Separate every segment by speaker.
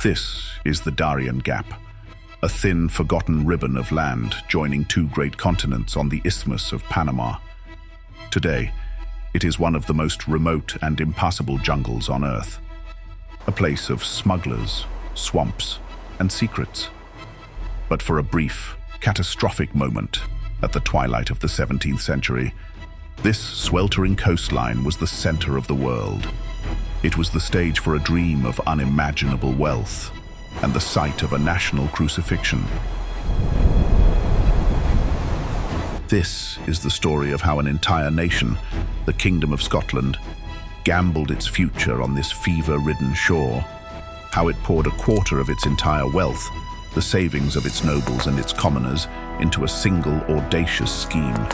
Speaker 1: This is the Darien Gap, a thin, forgotten ribbon of land joining two great continents on the Isthmus of Panama. Today, it is one of the most remote and impassable jungles on Earth, a place of smugglers, swamps, and secrets. But for a brief, catastrophic moment at the twilight of the 17th century, this sweltering coastline was the center of the world. It was the stage for a dream of unimaginable wealth and the site of a national crucifixion. This is the story of how an entire nation, the Kingdom of Scotland, gambled its future on this fever-ridden shore, how it poured a quarter of its entire wealth, the savings of its nobles and its commoners, into a single audacious scheme.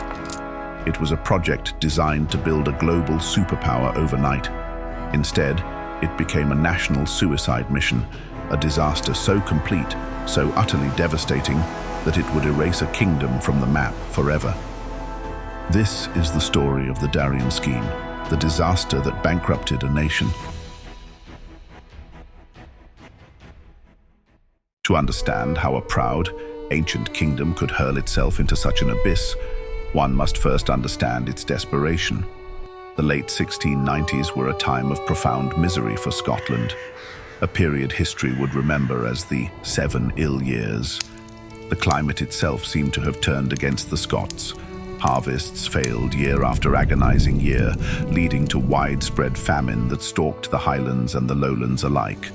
Speaker 1: It was a project designed to build a global superpower overnight. Instead, it became a national suicide mission, a disaster so complete, so utterly devastating, that it would erase a kingdom from the map forever. This is the story of the Darien Scheme, the disaster that bankrupted a nation. To understand how a proud, ancient kingdom could hurl itself into such an abyss, one must first understand its desperation. The late 1690s were a time of profound misery for Scotland, a period history would remember as the 7 ill years. The climate itself seemed to have turned against the Scots. Harvests failed year after agonizing year, leading to widespread famine that stalked the highlands and the lowlands alike.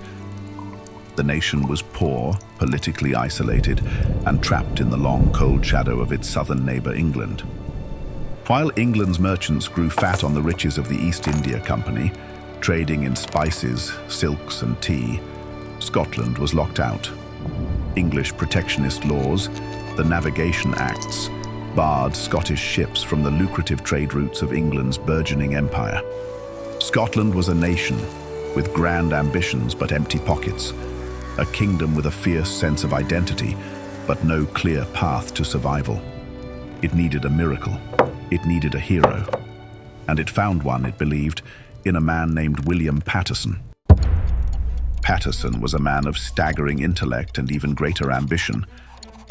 Speaker 1: The nation was poor, politically isolated, and trapped in the long, cold shadow of its southern neighbor England. While England's merchants grew fat on the riches of the East India Company, trading in spices, silks, and tea, Scotland was locked out. English protectionist laws, the Navigation Acts, barred Scottish ships from the lucrative trade routes of England's burgeoning empire. Scotland was a nation with grand ambitions but empty pockets, a kingdom with a fierce sense of identity but no clear path to survival. It needed a miracle. It needed a hero. And it found one, it believed, in a man named William Paterson. Paterson was a man of staggering intellect and even greater ambition.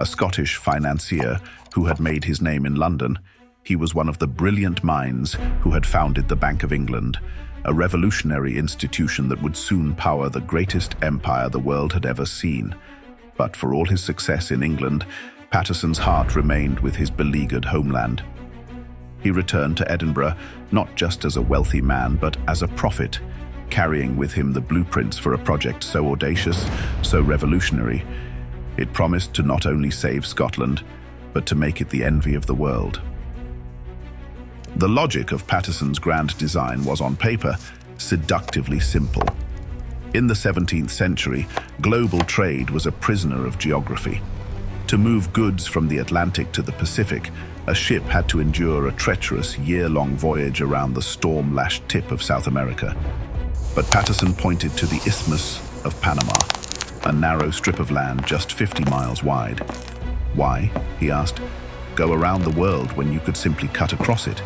Speaker 1: A Scottish financier who had made his name in London, he was one of the brilliant minds who had founded the Bank of England, a revolutionary institution that would soon power the greatest empire the world had ever seen. But for all his success in England, Paterson's heart remained with his beleaguered homeland. He returned to Edinburgh not just as a wealthy man, but as a prophet, carrying with him the blueprints for a project so audacious, so revolutionary. It promised to not only save Scotland, but to make it the envy of the world. The logic of Paterson's grand design was, on paper, seductively simple. In the 17th century, global trade was a prisoner of geography. To move goods from the Atlantic to the Pacific, a ship had to endure a treacherous year-long voyage around the storm-lashed tip of South America. But Paterson pointed to the Isthmus of Panama, a narrow strip of land just 50 miles wide. Why, he asked, go around the world when you could simply cut across it?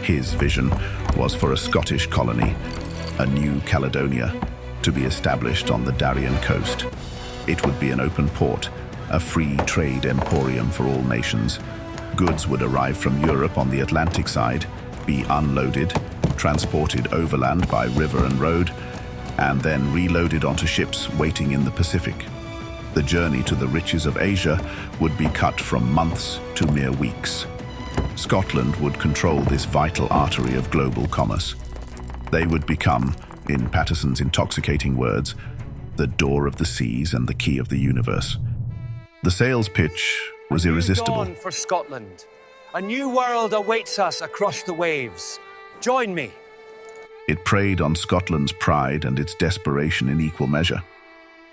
Speaker 1: His vision was for a Scottish colony, a new Caledonia, to be established on the Darien coast. It would be an open port, a free trade emporium for all nations. Goods would arrive from Europe on the Atlantic side, be unloaded, transported overland by river and road, and then reloaded onto ships waiting in the Pacific. The journey to the riches of Asia would be cut from months to mere weeks. Scotland would control this vital artery of global commerce. They would become, in Paterson's intoxicating words, the door of the seas and the key of the universe. The sales pitch was irresistible.
Speaker 2: A new dawn for Scotland. A new world awaits us across the waves. Join me.
Speaker 1: It preyed on Scotland's pride and its desperation in equal measure.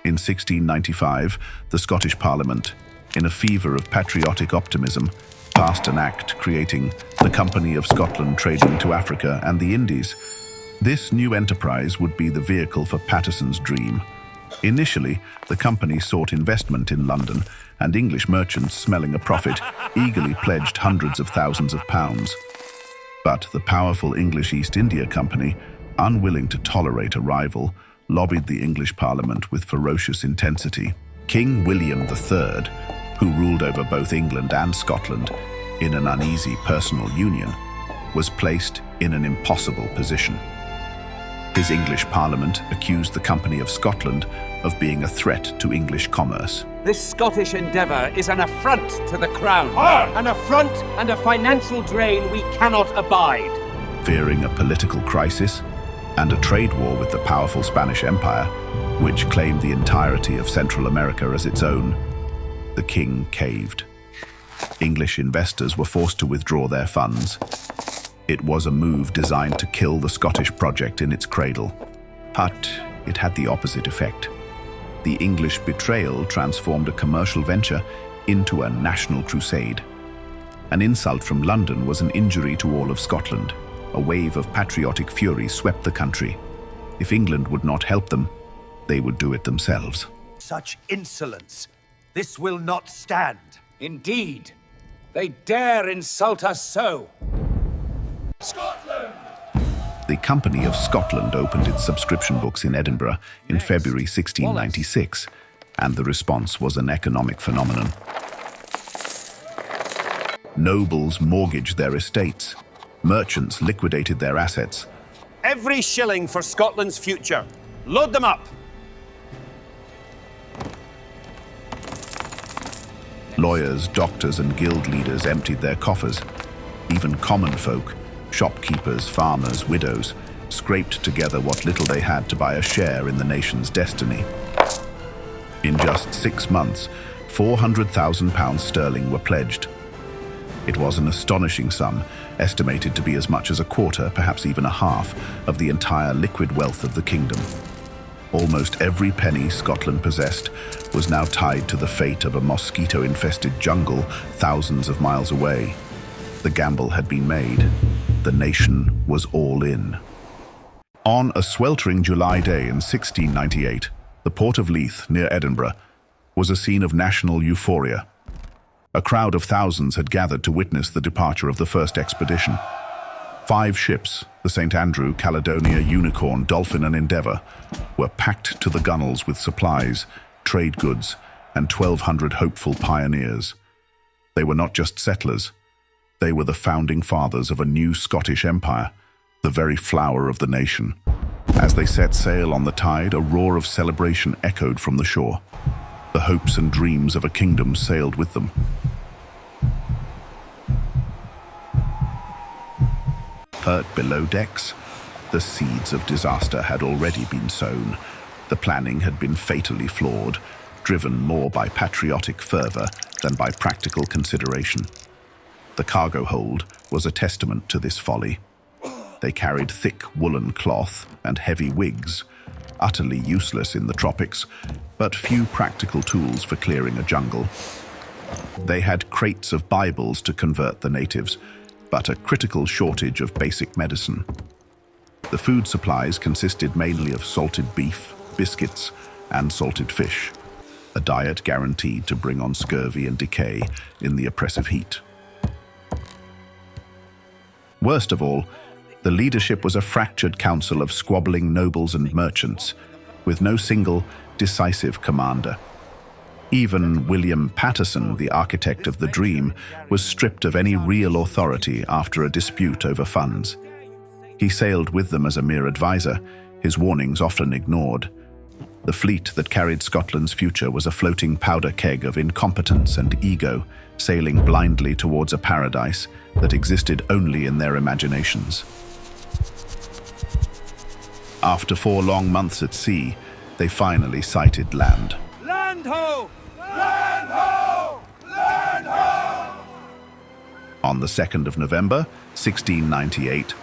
Speaker 1: In 1695, the Scottish Parliament, in a fever of patriotic optimism, passed an act creating the Company of Scotland trading to Africa and the Indies. This new enterprise would be the vehicle for Paterson's dream. Initially, the company sought investment in London, and English merchants, smelling a profit, eagerly pledged hundreds of thousands of pounds. But the powerful English East India Company, unwilling to tolerate a rival, lobbied the English Parliament with ferocious intensity. King William III, who ruled over both England and Scotland in an uneasy personal union, was placed in an impossible position. His English Parliament accused the Company of Scotland of being a threat to English commerce.
Speaker 2: This Scottish endeavour is an affront to the Crown. An affront and a financial drain we cannot abide.
Speaker 1: Fearing a political crisis and a trade war with the powerful Spanish Empire, which claimed the entirety of Central America as its own, the king caved. English investors were forced to withdraw their funds. It was a move designed to kill the Scottish project in its cradle. But it had the opposite effect. The English betrayal transformed a commercial venture into a national crusade. An insult from London was an injury to all of Scotland. A wave of patriotic fury swept the country. If England would not help them, they would do it themselves.
Speaker 2: Such insolence. This will not stand. Indeed. They dare insult us so. Scotland!
Speaker 1: The Company of Scotland opened its subscription books in Edinburgh in February 1696, and the response was an economic phenomenon. Nobles mortgaged their estates. Merchants liquidated their assets.
Speaker 2: Every shilling for Scotland's future. Load them up.
Speaker 1: Lawyers, doctors, and guild leaders emptied their coffers. Even common folk, shopkeepers, farmers, widows, scraped together what little they had to buy a share in the nation's destiny. In just 6 months, £400,000 sterling were pledged. It was an astonishing sum, estimated to be as much as a quarter, perhaps even a half, of the entire liquid wealth of the kingdom. Almost every penny Scotland possessed was now tied to the fate of a mosquito-infested jungle thousands of miles away. The gamble had been made. The nation was all in. On a sweltering July day in 1698, the port of Leith, near Edinburgh, was a scene of national euphoria. A crowd of thousands had gathered to witness the departure of the first expedition. 5 ships, the St. Andrew, Caledonia, Unicorn, Dolphin, and Endeavour, were packed to the gunwales with supplies, trade goods, and 1,200 hopeful pioneers. They were not just settlers. They were the founding fathers of a new Scottish empire, the very flower of the nation. As they set sail on the tide, a roar of celebration echoed from the shore. The hopes and dreams of a kingdom sailed with them. Pert below decks, the seeds of disaster had already been sown. The planning had been fatally flawed, driven more by patriotic fervor than by practical consideration. The cargo hold was a testament to this folly. They carried thick woolen cloth and heavy wigs, utterly useless in the tropics, but few practical tools for clearing a jungle. They had crates of Bibles to convert the natives, but a critical shortage of basic medicine. The food supplies consisted mainly of salted beef, biscuits, and salted fish, a diet guaranteed to bring on scurvy and decay in the oppressive heat. Worst of all, the leadership was a fractured council of squabbling nobles and merchants, with no single, decisive commander. Even William Paterson, the architect of the dream, was stripped of any real authority after a dispute over funds. He sailed with them as a mere advisor, his warnings often ignored. The fleet that carried Scotland's future was a floating powder keg of incompetence and ego, sailing blindly towards a paradise that existed only in their imaginations. After 4 long months at sea, they finally sighted land.
Speaker 2: Land ho! Land ho! Land ho!
Speaker 1: On the 2nd of November, 1698,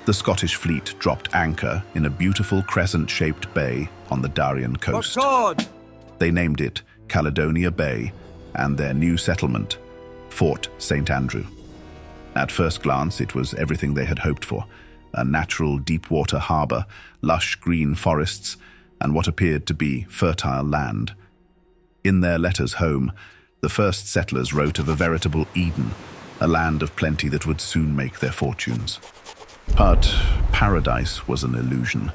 Speaker 1: the Scottish fleet dropped anchor in a beautiful crescent-shaped bay on the Darien coast. They named it Caledonia Bay, and their new settlement, Fort St. Andrew. At first glance, it was everything they had hoped for: a natural deep-water harbour, lush green forests, and what appeared to be fertile land. In their letters home, the first settlers wrote of a veritable Eden, a land of plenty that would soon make their fortunes. But paradise was an illusion.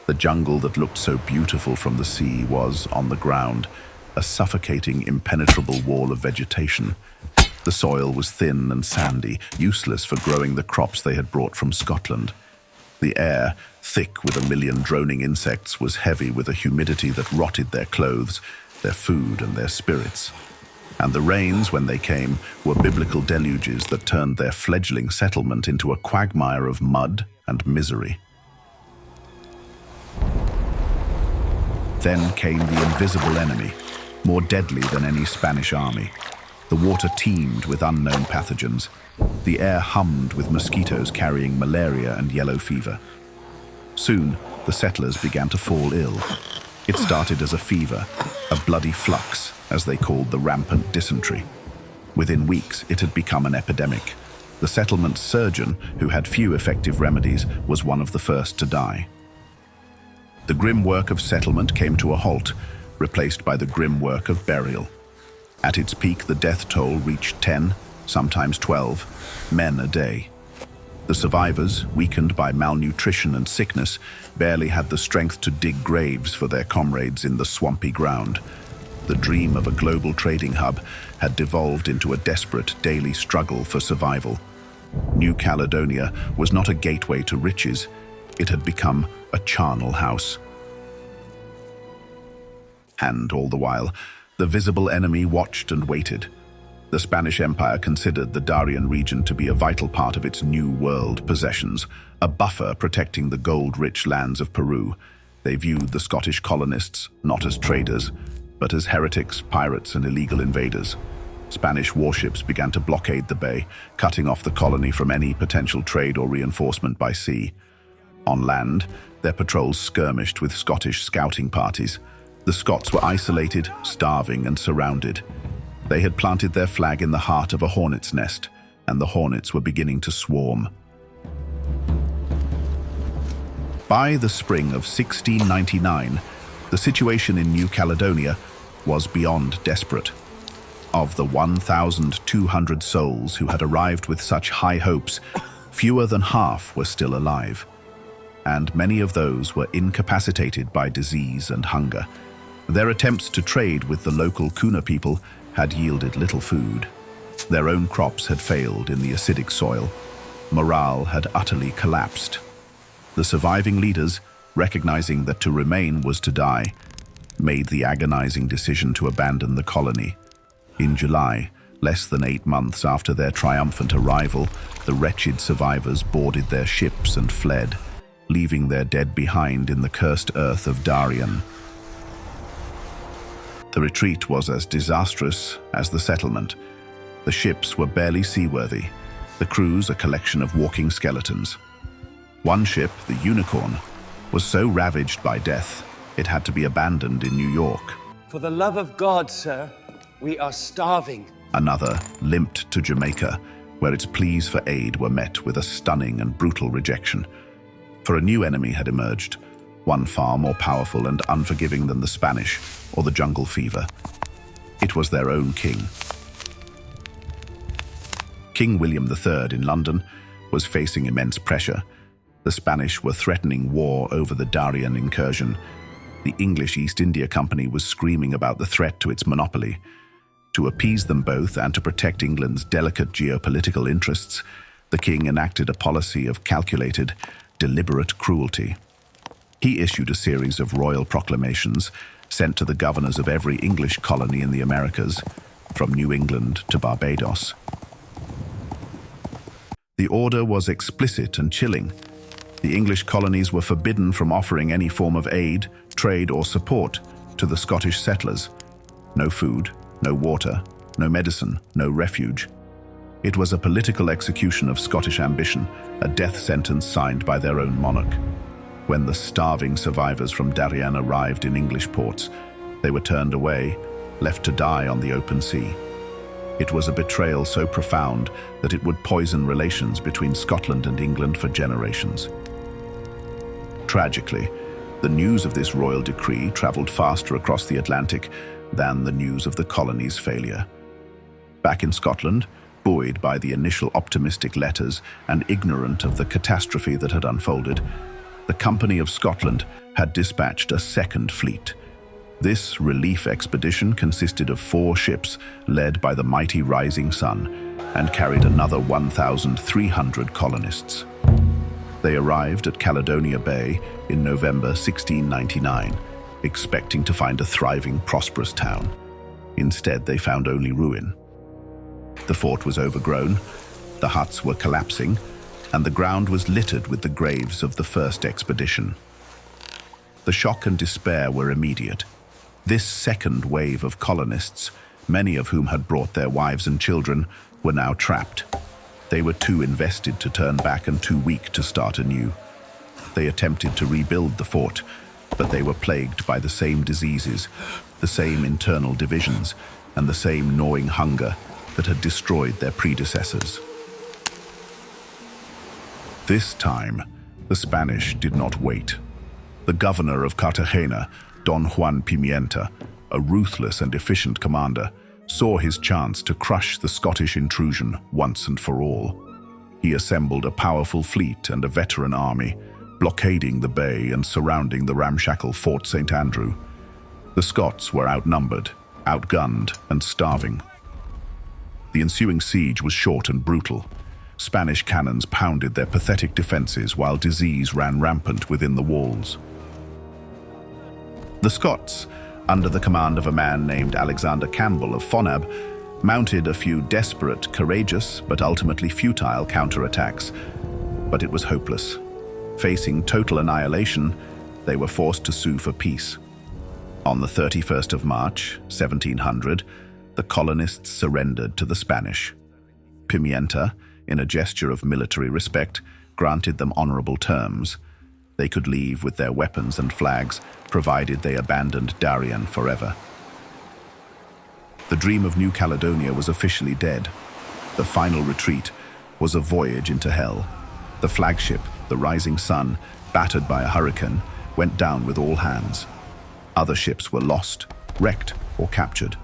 Speaker 1: The jungle that looked so beautiful from the sea was, on the ground, a suffocating, impenetrable wall of vegetation. The soil was thin and sandy, useless for growing the crops they had brought from Scotland. The air, thick with a million droning insects, was heavy with a humidity that rotted their clothes, their food and their spirits. And the rains, when they came, were biblical deluges that turned their fledgling settlement into a quagmire of mud and misery. Then came the invisible enemy, more deadly than any Spanish army. The water teemed with unknown pathogens. The air hummed with mosquitoes carrying malaria and yellow fever. Soon, the settlers began to fall ill. It started as a fever, a bloody flux, as they called the rampant dysentery. Within weeks, it had become an epidemic. The settlement's surgeon, who had few effective remedies, was one of the first to die. The grim work of settlement came to a halt, replaced by the grim work of burial. At its peak, the death toll reached 10, sometimes 12, men a day. The survivors, weakened by malnutrition and sickness, barely had the strength to dig graves for their comrades in the swampy ground. The dream of a global trading hub had devolved into a desperate daily struggle for survival. New Caledonia was not a gateway to riches. It had become a charnel house. And all the while, the visible enemy watched and waited. The Spanish Empire considered the Darien region to be a vital part of its New World possessions, a buffer protecting the gold-rich lands of Peru. They viewed the Scottish colonists not as traders, but as heretics, pirates, and illegal invaders. Spanish warships began to blockade the bay, cutting off the colony from any potential trade or reinforcement by sea. On land, their patrols skirmished with Scottish scouting parties. The Scots were isolated, starving, and surrounded. They had planted their flag in the heart of a hornet's nest, and the hornets were beginning to swarm. By the spring of 1699, the situation in New Caledonia was beyond desperate. Of the 1,200 souls who had arrived with such high hopes, fewer than half were still alive. And many of those were incapacitated by disease and hunger. Their attempts to trade with the local Kuna people had yielded little food. Their own crops had failed in the acidic soil. Morale had utterly collapsed. The surviving leaders, recognizing that to remain was to die, made the agonizing decision to abandon the colony. In July, less than 8 months after their triumphant arrival, the wretched survivors boarded their ships and fled, leaving their dead behind in the cursed earth of Darien. The retreat was as disastrous as the settlement. The ships were barely seaworthy, the crews a collection of walking skeletons. One ship, the Unicorn, was so ravaged by death, it had to be abandoned in New York.
Speaker 2: For the love of God, sir, we are starving.
Speaker 1: Another limped to Jamaica, where its pleas for aid were met with a stunning and brutal rejection. For a new enemy had emerged, one far more powerful and unforgiving than the Spanish or the jungle fever. It was their own king. King William III in London was facing immense pressure. The Spanish were threatening war over the Darien incursion. The English East India Company was screaming about the threat to its monopoly. To appease them both and to protect England's delicate geopolitical interests, the king enacted a policy of calculated, deliberate cruelty. He issued a series of royal proclamations sent to the governors of every English colony in the Americas, from New England to Barbados. The order was explicit and chilling. The English colonies were forbidden from offering any form of aid, trade, or support to the Scottish settlers. No food, no water, no medicine, no refuge. It was a political execution of Scottish ambition, a death sentence signed by their own monarch. When the starving survivors from Darien arrived in English ports, they were turned away, left to die on the open sea. It was a betrayal so profound that it would poison relations between Scotland and England for generations. Tragically, the news of this royal decree traveled faster across the Atlantic than the news of the colony's failure. Back in Scotland, buoyed by the initial optimistic letters and ignorant of the catastrophe that had unfolded, the Company of Scotland had dispatched a second fleet. This relief expedition consisted of 4 ships led by the mighty rising sun and carried another 1,300 colonists. They arrived at Caledonia Bay in November 1699, expecting to find a thriving, prosperous town. Instead, they found only ruin. The fort was overgrown, the huts were collapsing, and the ground was littered with the graves of the first expedition. The shock and despair were immediate. This second wave of colonists, many of whom had brought their wives and children, were now trapped. They were too invested to turn back and too weak to start anew. They attempted to rebuild the fort, but they were plagued by the same diseases, the same internal divisions, and the same gnawing hunger that had destroyed their predecessors. This time, the Spanish did not wait. The governor of Cartagena, Don Juan Pimienta, a ruthless and efficient commander, saw his chance to crush the Scottish intrusion once and for all. He assembled a powerful fleet and a veteran army, blockading the bay and surrounding the ramshackle Fort St. Andrew. The Scots were outnumbered, outgunned, and starving. The ensuing siege was short and brutal. Spanish cannons pounded their pathetic defenses while disease ran rampant within the walls. The Scots, under the command of a man named Alexander Campbell of Fonab, mounted a few desperate, courageous, but ultimately futile counterattacks. But it was hopeless. Facing total annihilation, they were forced to sue for peace. On the 31st of March, 1700, the colonists surrendered to the Spanish. Pimienta, in a gesture of military respect, granted them honorable terms. They could leave with their weapons and flags, provided they abandoned Darien forever. The dream of New Caledonia was officially dead. The final retreat was a voyage into hell. The flagship, the Rising Sun, battered by a hurricane, went down with all hands. Other ships were lost, wrecked, or captured.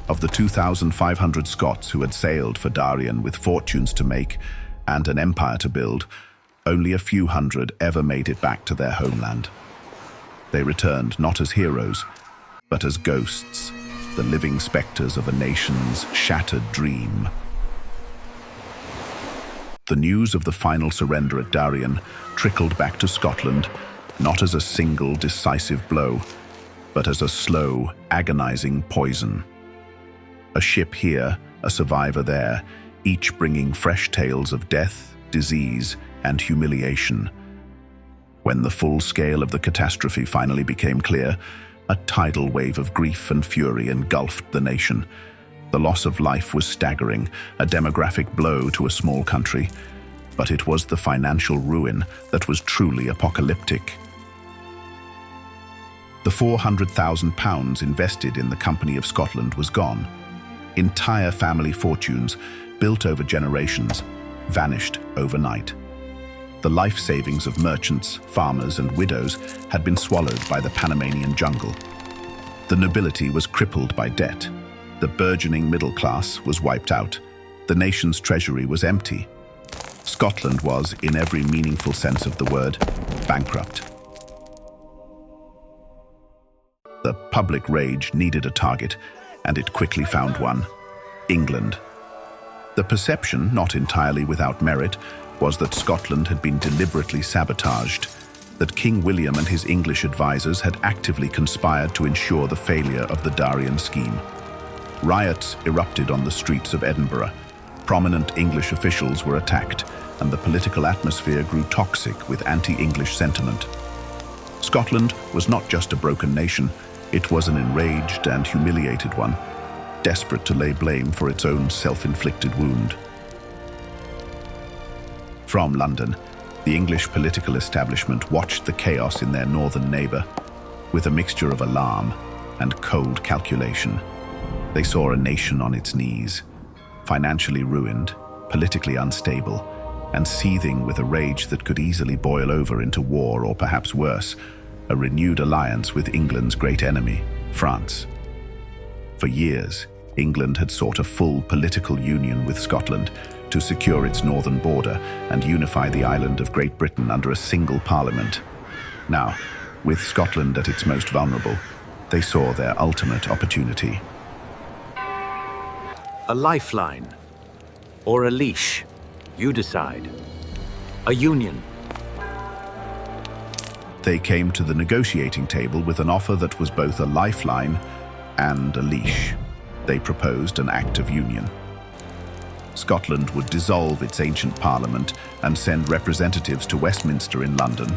Speaker 1: Of the 2,500 Scots who had sailed for Darien with fortunes to make and an empire to build, only a few hundred ever made it back to their homeland. They returned not as heroes, but as ghosts, the living specters of a nation's shattered dream. The news of the final surrender at Darien trickled back to Scotland, not as a single decisive blow, but as a slow, agonizing poison. A ship here, a survivor there, each bringing fresh tales of death, disease, and humiliation. When the full scale of the catastrophe finally became clear, a tidal wave of grief and fury engulfed the nation. The loss of life was staggering, a demographic blow to a small country, but it was the financial ruin that was truly apocalyptic. The £400,000 invested in the Company of Scotland was gone. Entire family fortunes, built over generations, vanished overnight. The life savings of merchants, farmers, and widows had been swallowed by the Panamanian jungle. The nobility was crippled by debt. The burgeoning middle class was wiped out. The nation's treasury was empty. Scotland was, in every meaningful sense of the word, bankrupt. The public rage needed a target, and it quickly found one: England. The perception, not entirely without merit, was that Scotland had been deliberately sabotaged, that King William and his English advisors had actively conspired to ensure the failure of the Darien Scheme. Riots erupted on the streets of Edinburgh. Prominent English officials were attacked, and the political atmosphere grew toxic with anti-English sentiment. Scotland was not just a broken nation, it was an enraged and humiliated one, desperate to lay blame for its own self-inflicted wound. From London, the English political establishment watched the chaos in their northern neighbour with a mixture of alarm and cold calculation. They saw a nation on its knees, financially ruined, politically unstable, and seething with a rage that could easily boil over into war or perhaps worse, a renewed alliance with England's great enemy, France. For years, England had sought a full political union with Scotland to secure its northern border and unify the island of Great Britain under a single parliament. Now, with Scotland at its most vulnerable, they saw their ultimate opportunity.
Speaker 3: A lifeline or a leash, you decide. A union.
Speaker 1: They came to the negotiating table with an offer that was both a lifeline and a leash. They proposed an act of union. Scotland would dissolve its ancient parliament and send representatives to Westminster in London.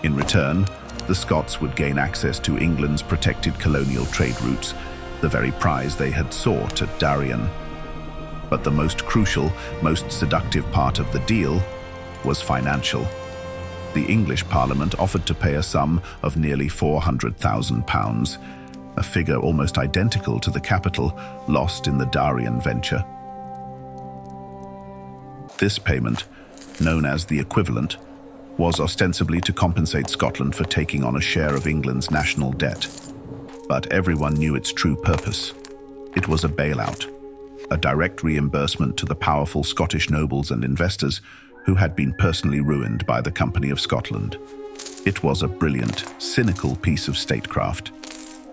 Speaker 1: In return, the Scots would gain access to England's protected colonial trade routes, the very prize they had sought at Darien. But the most crucial, most seductive part of the deal was financial. The English Parliament offered to pay a sum of nearly £400,000, a figure almost identical to the capital lost in the Darien venture. This payment, known as the equivalent, was ostensibly to compensate Scotland for taking on a share of England's national debt. But everyone knew its true purpose. It was a bailout, a direct reimbursement to the powerful Scottish nobles and investors who had been personally ruined by the Company of Scotland. It was a brilliant, cynical piece of statecraft.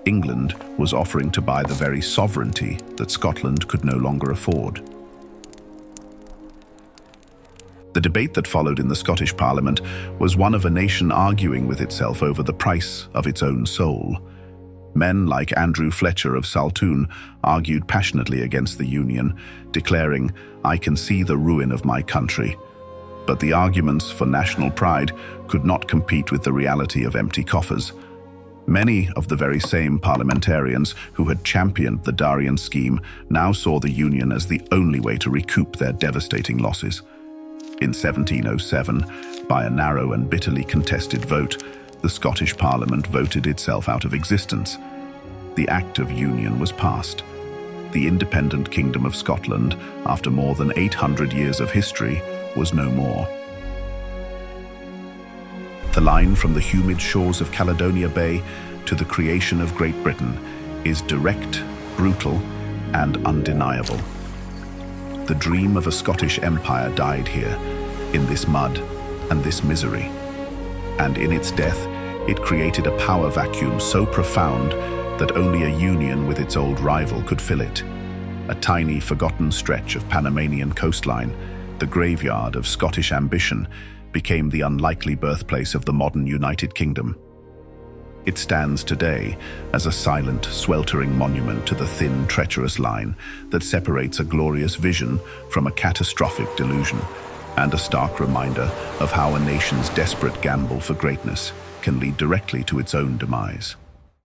Speaker 1: England was offering to buy the very sovereignty that Scotland could no longer afford. The debate that followed in the Scottish Parliament was one of a nation arguing with itself over the price of its own soul. Men like Andrew Fletcher of Saltoun argued passionately against the Union, declaring, "I can see the ruin of my country." But the arguments for national pride could not compete with the reality of empty coffers. Many of the very same parliamentarians who had championed the Darien Scheme now saw the Union as the only way to recoup their devastating losses. In 1707, by a narrow and bitterly contested vote, the Scottish Parliament voted itself out of existence. The Act of Union was passed. The independent Kingdom of Scotland, after more than 800 years of history, was no more. The line from the humid shores of Caledonia Bay to the creation of Great Britain is direct, brutal, and undeniable. The dream of a Scottish empire died here, in this mud and this misery. And in its death, it created a power vacuum so profound that only a union with its old rival could fill it. A tiny, forgotten stretch of Panamanian coastline, the graveyard of Scottish ambition, became the unlikely birthplace of the modern United Kingdom. It stands today as a silent, sweltering monument to the thin, treacherous line that separates a glorious vision from a catastrophic delusion, and a stark reminder of how a nation's desperate gamble for greatness can lead directly to its own demise.